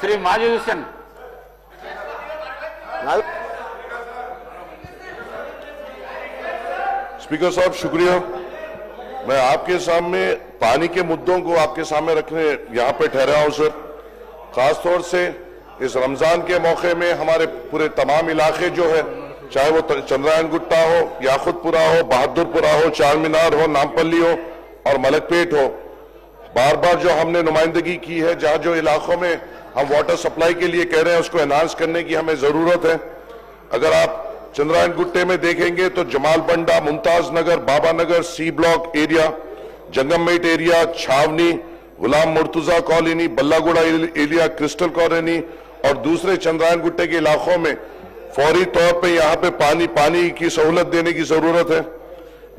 Shri Majid Hussain. Speaker साहब शुक्रिया। मैं आपके सामने पानी के मुद्दों को आपके सामने रखने यहाँ पे ठहरा हूँ सर। खासतौर से इस रमजान के मौके में हमारे पूरे तमाम इलाके जो है, चाहे वो चंद्रायन गुट्टा हो, याकुतपुरा हो, बहादुरपुरा हो, चार मीनार हो, नामपल्ली हो और मलकपेट हो, बार बार जो हमने नुमाइंदगी की है, जहां जो इलाकों में हम वाटर सप्लाई के लिए कह रहे हैं उसको एनहांस करने की हमें जरूरत है। अगर आप चंद्रायन गुट्टे में देखेंगे तो Jamal Banda, Mumtaz Nagar, Baba Nagar, C block area, Jangammet area, Chhawni, Ghulam Murtuza colony, Ballaguda area, crystal colony और दूसरे चंद्रायन गुट्टे के इलाकों में फौरी तौर पे यहाँ पे पानी की सहूलत देने की जरूरत है।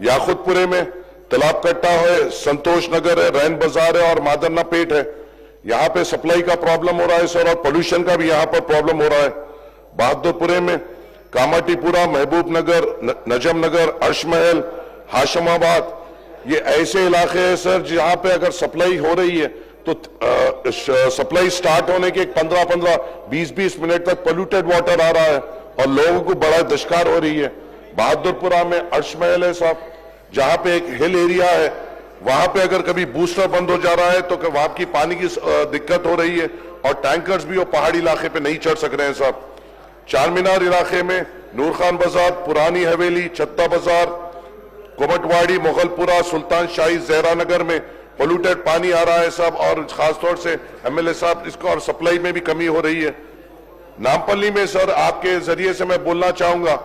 याकुतपुरे में तालाब कट्टा है, संतोष नगर है, रैन बाजार है और मादरना पेट है। यहाँ पे सप्लाई का प्रॉब्लम हो रहा है सर और पोल्यूशन का भी यहाँ पर प्रॉब्लम हो रहा है। बहादुरपुरे में कामाटीपुरा, महबूब नगर, नजम नगर, अर्शमहल, हाशमाबाद, ये ऐसे इलाके हैं सर जहां पे अगर सप्लाई हो रही है तो सप्लाई स्टार्ट होने के 15-15, 20-20 मिनट तक पोल्यूटेड वाटर आ रहा है और लोगों को बड़ा दशकार हो रही है। बहादुरपुरा में अर्शमहल है साहब, जहां पे एक हिल एरिया है, वहां पे अगर कभी बूस्टर बंद हो जा रहा है तो वहां की पानी की दिक्कत हो रही है और टैंकर्स भी वो पहाड़ी इलाके पे नहीं चढ़ सक रहे हैं साहब। चार मीनार इलाके में नूर खान बाजार, पुरानी हवेली, छत्ता बाजार, कोमटवाड़ी, मुगलपुरा, सुल्तान शाही, जहरा नगर में पोल्यूटेड पानी आ रहा है साहब और खासतौर से एमएलए साहब इसको और सप्लाई में भी कमी हो रही है। नामपल्ली में सर आपके जरिए से मैं बोलना चाहूंगा,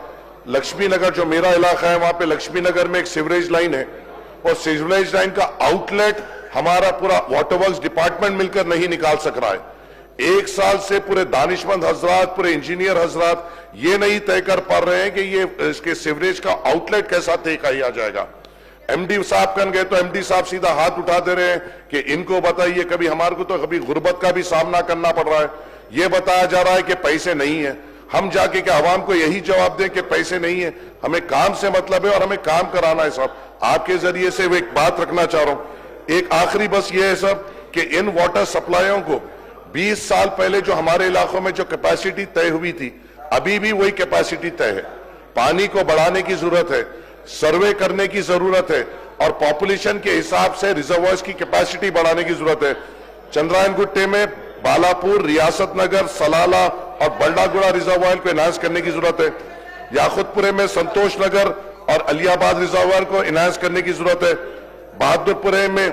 लक्ष्मी नगर जो मेरा इलाका है वहां पे लक्ष्मी नगर में एक सीवरेज लाइन है और सीवरेज लाइन का आउटलेट हमारा पूरा वाटर वर्क्स डिपार्टमेंट मिलकर नहीं निकाल सक रहा है। एक साल से पूरे दानिशमंद हजरात, पूरे इंजीनियर हजरात ये नहीं तय कर पा रहे हैं कि ये इसके सीवरेज का आउटलेट कैसा तय किया जाएगा। एमडी साहब कन गए तो एमडी साहब सीधा हाथ उठा दे रहे हैं कि इनको बताइए, कभी हमारे को तो कभी गुर्बत का भी सामना करना पड़ रहा है। ये बताया जा रहा है कि पैसे नहीं है। हम जाके क्या आवाम को यही जवाब दें कि पैसे नहीं है? हमें काम से मतलब है और हमें काम कराना है साहब। आपके जरिए से एक बात रखना चाह रहा हूं, एक आखिरी बस ये है साहब कि इन वाटर सप्लाइयों को 20 साल पहले जो हमारे इलाकों में जो कैपेसिटी तय हुई थी, अभी भी वही कैपेसिटी तय है। पानी को बढ़ाने की जरूरत है, सर्वे करने की जरूरत है और पॉपुलेशन के हिसाब से रिजर्वायर्स की कैपेसिटी बढ़ाने की जरूरत है। चंद्रायन गुट्टे में बालापुर, रियासत नगर, सलाला और बल्डागुड़ा रिजर्वायर को एनहांस करने की जरूरत है। याकुतपुरे में संतोष नगर और अलियाबाद रिजर्वायर को एनहांस करने की जरूरत है। बहादुरपुरे में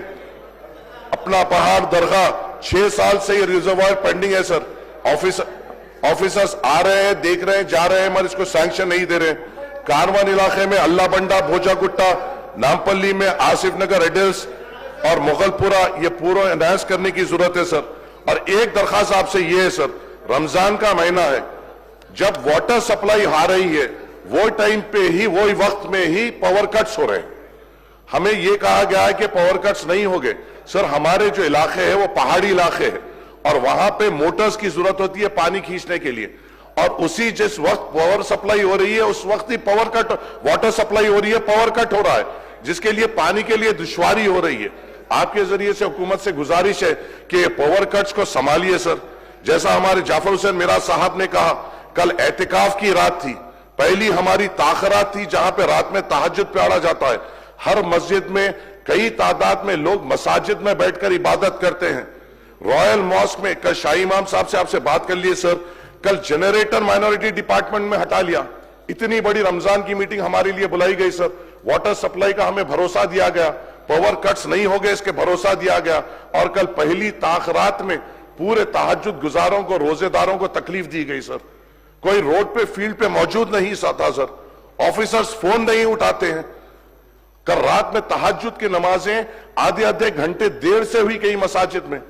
अपना पहाड़ दरगाह 6 साल से ये रिजर्वायर पेंडिंग है सर। ऑफिसर्स आ रहे हैं, देख रहे हैं, जा रहे हैं मगर इसको सैंक्शन नहीं दे रहे। कारवान इलाके में अल्लाह बंडा, भोजा गुट्टा, नामपल्ली में आसिफ नगर, एडल्स और मुगलपुरा, ये पूरा एनहांस करने की जरूरत है सर। और एक दरखास्त आपसे ये है सर, रमजान का महीना है, जब वाटर सप्लाई आ रही है वो टाइम पे ही, वो वक्त में ही पावर कट्स हो रहे हैं। हमें यह कहा गया है कि पावर कट्स नहीं हो गए सर। हमारे जो इलाके हैं वो पहाड़ी इलाके हैं और वहां पे मोटर्स की जरूरत होती है पानी खींचने के लिए और उसी जिस वक्त पावर सप्लाई हो रही है उस वक्त ही पावर कट, वाटर सप्लाई हो रही है, पावर कट हो रहा है, जिसके लिए पानी के लिए दुश्वारी हो रही है। आपके जरिए से हुकूमत से गुजारिश है कि पावर कट्स को संभालिए सर। जैसा हमारे जाफर हुसैन मिराज साहब ने कहा, कल एहतिकाफ की रात थी, पहली हमारी ताखरात थी जहां पे रात में तहज्जुद पढ़ा जाता है। हर मस्जिद में कई तादाद में लोग मसाजिद में बैठकर इबादत करते हैं। रॉयल मॉस्क में कल शाही इमाम साहब से आपसे बात कर लिए सर, कल जनरेटर माइनॉरिटी डिपार्टमेंट में हटा लिया। इतनी बड़ी रमजान की मीटिंग हमारे लिए बुलाई गई सर। वाटर सप्लाई का हमें भरोसा दिया गया, पावर कट्स नहीं हो गए इसके भरोसा दिया गया और कल पहली ताखरात में पूरे तहज्जुद गुजारों को, रोजेदारों को तकलीफ दी गई सर। कोई रोड पे, फील्ड पे मौजूद नहीं था सर। ऑफिसर्स फोन नहीं उठाते हैं। कल रात में तहज्जुद की नमाजें आधे घंटे देर से हुई कई मसाजिद में।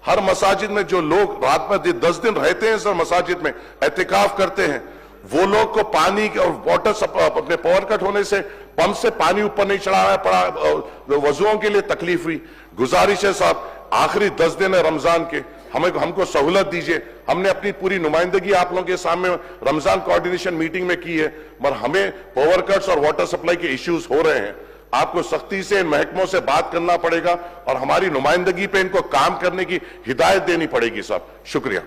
हर मसाजिद में जो लोग रात में 10 दिन रहते हैं सर, मसाजिद में एहतिकाफ करते हैं, वो लोग को पानी और वाटर अपने पावर कट होने से पंप से पानी ऊपर नहीं चढ़ाना पड़ा, वजुओं के लिए तकलीफ हुई। गुजारिश है साहब, आखिरी 10 दिन है रमजान के, हमको सहूलत दीजिए। हमने अपनी पूरी नुमाइंदगी आप लोगों के सामने रमजान कोऑर्डिनेशन मीटिंग में की है, मगर हमें पावर कट्स और वाटर सप्लाई के इश्यूज हो रहे हैं। आपको सख्ती से इन महकमों से बात करना पड़ेगा और हमारी नुमाइंदगी पे इनको काम करने की हिदायत देनी पड़ेगी साहब। शुक्रिया।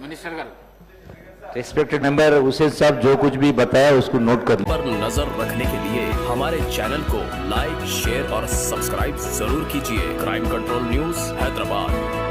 मिनिस्टर गारू रिस्पेक्टेड मेंबर हुसैन साहब जो कुछ भी बताया उसको नोट कर पर नजर रखने के लिए हमारे चैनल को लाइक, शेयर और सब्सक्राइब जरूर कीजिए। Crime control news Hyderabad.